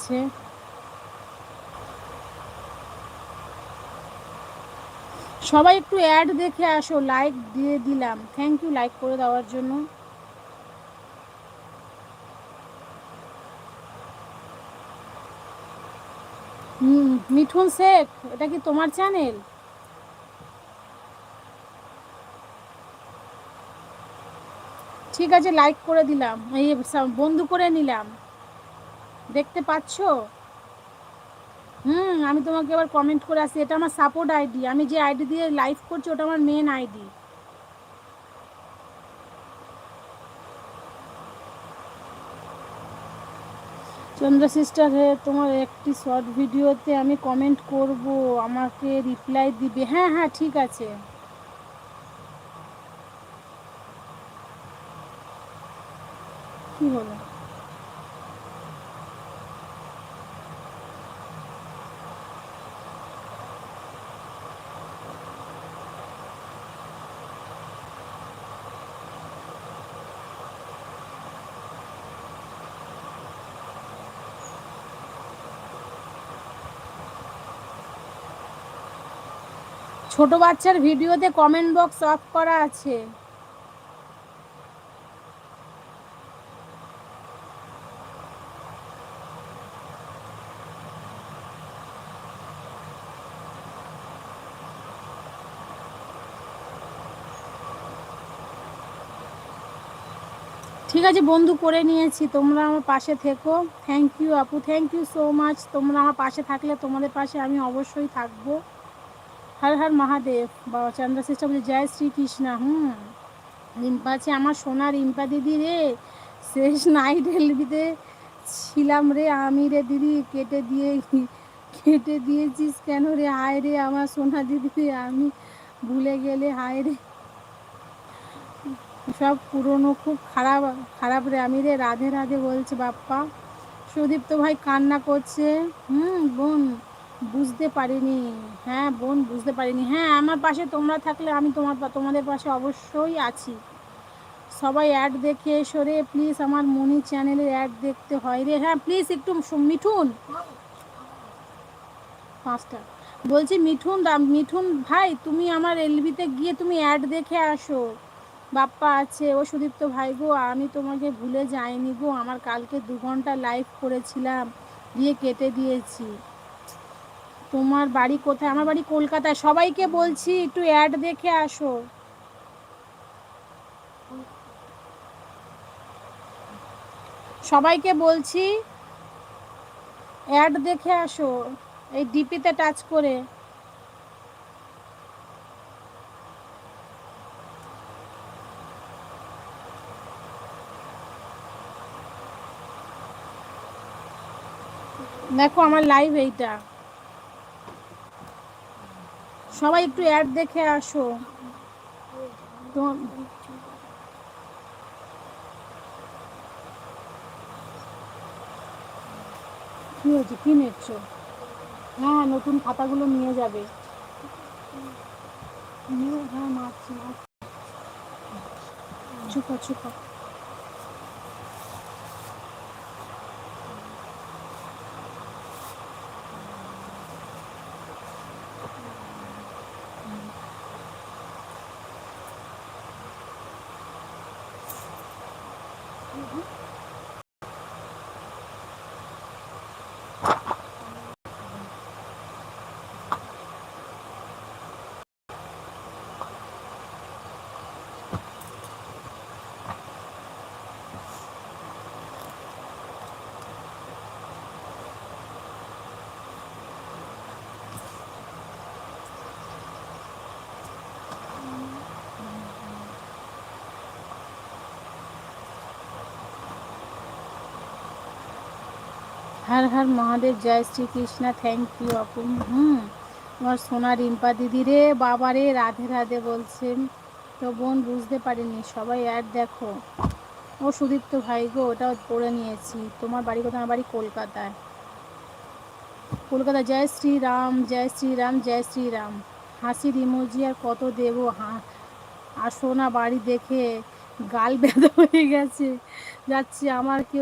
আছে। সবাই একটু অ্যাড দেখে আসো, লাইক দিয়ে দিলাম, থ্যাংক ইউ লাইক করে দেওয়ার জন্য। মিঠুন শেখ, এটা কি তোমার চ্যানেল? ঠিক আছে, লাইক করে দিলাম, এই বন্ধু করে নিলাম, দেখতে পাচ্ছো? আমি তোমাকে এবার কমেন্ট করে আসি, এটা আমার সাপোর্ট আইডি, আমি যে আইডি দিয়ে লাইভ করছি ওটা আমার মেন আইডি। চন্দ্রা সিস্টার হে, তোমার একটি শর্ট ভিডিওতে আমি কমেন্ট করব, আমাকে রিপ্লাই দিবে? হ্যাঁ হ্যাঁ ঠিক আছে। কি হলো? ছোট বাচ্চার ভিডিওতে কমেন্ট বক্স অফ করা আছে। ঠিক আছে বন্ধু, করে নিয়েছি, তোমরা আমার পাশে থেকো। থ্যাংক ইউ আপু, থ্যাংক ইউ সো মাচ। তোমরা আমার পাশে থাকলে তোমাদের পাশে আমি অবশ্যই থাকবো। হর হর মহাদেব। বাবা চন্দ্র সিস্টার বলছে জয় শ্রীকৃষ্ণা। রিম্পা আছে, আমার সোনা রিম্পা দিদি রে, শেষ নাইট এলবিতে ছিলাম রে আমি রে দিদি, কেটে দিয়েছিস কেন রে? হায় রে আমার সোনা দিদি রে, আমি ভুলে গেলে হায় রে। সব পুরনো, খুব খারাপ খারাপ রে আমি রে, রাধে রাধে বলছে বাপ্পা। সুদীপ্ত ভাই কান্না করছে। বোন বুঝতে পারিনি। হ্যাঁ বোন বুঝতে পারিনি, হ্যাঁ আমার পাশে তোমরা থাকলে আমি তোমাদের পাশে অবশ্যই আছি। সবাই অ্যাড দেখে এসো রে প্লিজ, আমার মনি চ্যানেলের অ্যাড দেখতে হয় রে। হ্যাঁ প্লিজ একটু মিঠুন, 5টা বলছি, মিঠুন ভাই তুমি আমার এলবিতে গিয়ে তুমি অ্যাড দেখে আসো। বাপ্পা আছে, ও সুদীপ্ত ভাই গো, আমি তোমাকে ভুলে যাইনি গো, আমার কালকে 2 ঘন্টা লাইভ করেছিলাম, দিয়ে কেটে দিয়েছি। তোমার বাড়ি কোথায়? আমার বাড়ি কলকাতায়। সবাইকে বলছি একটু অ্যাড দেখে আসো। সবাইকে বলছি অ্যাড দেখে আসো, এই ডিপিতে টাচ করে। দেখো আমার লাইভ এইটা, সবাই একটু অ্যাড দেখে আসো। তো কি হয়েছে, কি নিচ্ছ? হ্যাঁ নতুন খাতাগুলো নিয়ে যাবে। হ্যাঁ মাছ মাছ, চুপা চুপা। হর হর মহাদেব, জয় শ্রীকৃষ্ণা, থ্যাংক ইউ আপু। তোমার সোনা রিম্পা দিদি রে, বাবা রে, রাধে রাধে বলছেন। তো বোন বুঝতে পারিনি, সবাই অ্যাড দেখো। ও সুদীপ্ত ভাই গো, ওটাও পড়ে নিয়েছি। তোমার বাড়ি কোথায়? আমার বাড়ি কলকাতায়। কলকাতা। জয় শ্রীরাম, জয় শ্রীরাম, জয় শ্রীরাম। হাসির ইমোজি আর কত দেবো? আসো না বাড়ি দেখে, গাল ব্যথা হয়ে গেছে, যাচ্ছি। আমার কেউ